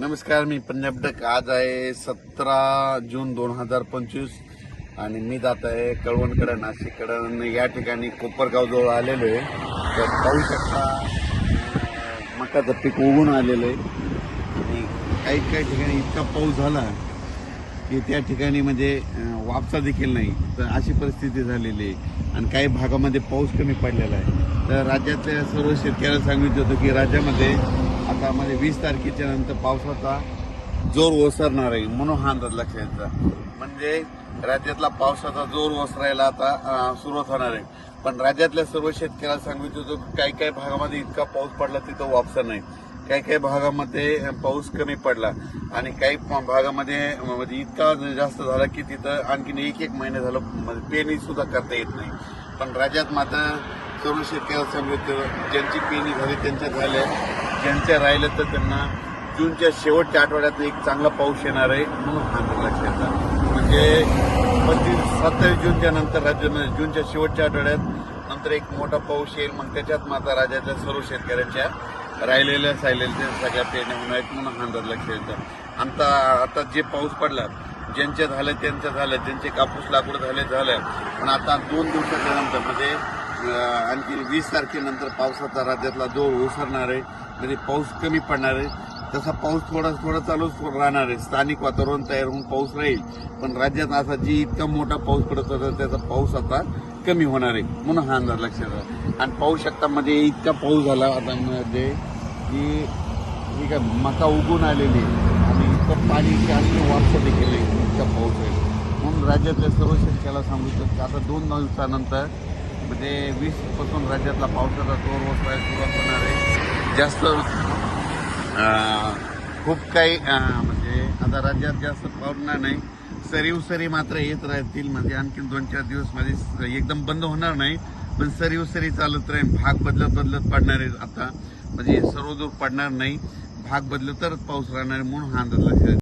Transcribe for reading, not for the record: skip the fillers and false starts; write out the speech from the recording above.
नमस्कार, मी पंजाब डक. आज आहे 17 जून 2025 आणि मी जात आहे कळवणकडे, नाशिककडे. आणि या ठिकाणी कोपरगाव जवळ आलेलो आहे. तर पाहू शकता मकाचं पीक उगून आलेलं आहे आणि काही काही ठिकाणी इतका पाऊस झाला की त्या ठिकाणी म्हणजे वापसा देखील नाही. तर अशी परिस्थिती झालेली आहे आणि काही भागामध्ये पाऊस कमी पडलेला आहे. तर राज्यातल्या सर्व शेतकऱ्यांना सांगितलं होतं की राज्यामध्ये आता म्हणजे 20 तारखेच्या नंतर पावसाचा जोर ओसरणार आहे, म्हणून हा अंदाज लक्षात यायचा. म्हणजे राज्यातला पावसाचा जोर ओसरायला आता सुरुवात होणार आहे. पण राज्यातल्या सर्व शेतकऱ्यांना सांगितलं होतं काही काही भागामध्ये इतका पाऊस पडला तिथं वापसा नाही, काही काही भागामध्ये पाऊस कमी पडला आणि काही भागामध्ये म्हणजे इतका जास्त झाला की तिथं आणखीन एक महिने झालं म्हणजे पेरणी सुद्धा करता येत नाही. पण राज्यात मात्र सर्व शेतकऱ्यांना सांगितलं ज्यांची पेरणी झाली त्यांच्या झाल्या, ज्यांच्या राहिलं तर त्यांना जूनच्या शेवटच्या आठवड्यात एक चांगला पाऊस येणार आहे, म्हणून हा लक्षात येतात. म्हणजे 27 जूनच्या नंतर राज्यामध्ये जूनच्या शेवटच्या आठवड्यात नंतर एक मोठा पाऊस येईल. मग त्याच्यात मात्र राज्यातल्या सर्व शेतकऱ्यांच्या राहिलेल्या सगळ्या पेरण्या होणार आहेत, म्हणून हा अंदाज लक्षात येतात. आता जे पाऊस पडला ज्यांच्या झालं त्यांचं झालं, ज्यांचे कापूस लाकूड झालं. पण आता 2 दिवसाच्या नंतर म्हणजे आणखी 20 तारखेनंतर पावसाचा राज्यातला जोर ओसरणार आहे. म्हणजे पाऊस कमी पडणार आहे. तसा पाऊस थोडा चालूच राहणार आहे. स्थानिक वातावरण तयार होऊन पाऊस राहील. पण राज्यात असा जी इतका मोठा पाऊस पडत होता त्याचा पाऊस आता कमी होणार आहे, म्हणून हा अंदाज लक्षात आहे. आणि पाहू शकता म्हणजे इतका पाऊस झाला आता मध्ये की ठीक आहे मका उगून आलेली आणि इतकं पाणी आणखी वापसा देखील इतका पाऊस आहे. म्हणून राज्यातल्या सर्व शेतकऱ्याला सांगू शकतो आता 2 दिवसानंतर म्हणजे 20 पासून राज्यातला पावसाचा जोर ओसरायला सुरुवात होणार आहे. जास्त खूप काही म्हणजे आता राज्यात जास्त पडणार नाही, सरी मात्र येत राहतील. म्हणजे आणखी 2-4 दिवस मध्ये एकदम बंद होणार नाही, पण सरी चालत राहील. भाग बदलत पडणार आहे. आता म्हणजे सर्व दूर पडणार नाही, भाग बदलत तरच पाऊस राहणार आहे, म्हणून हा अंदाज लक्षात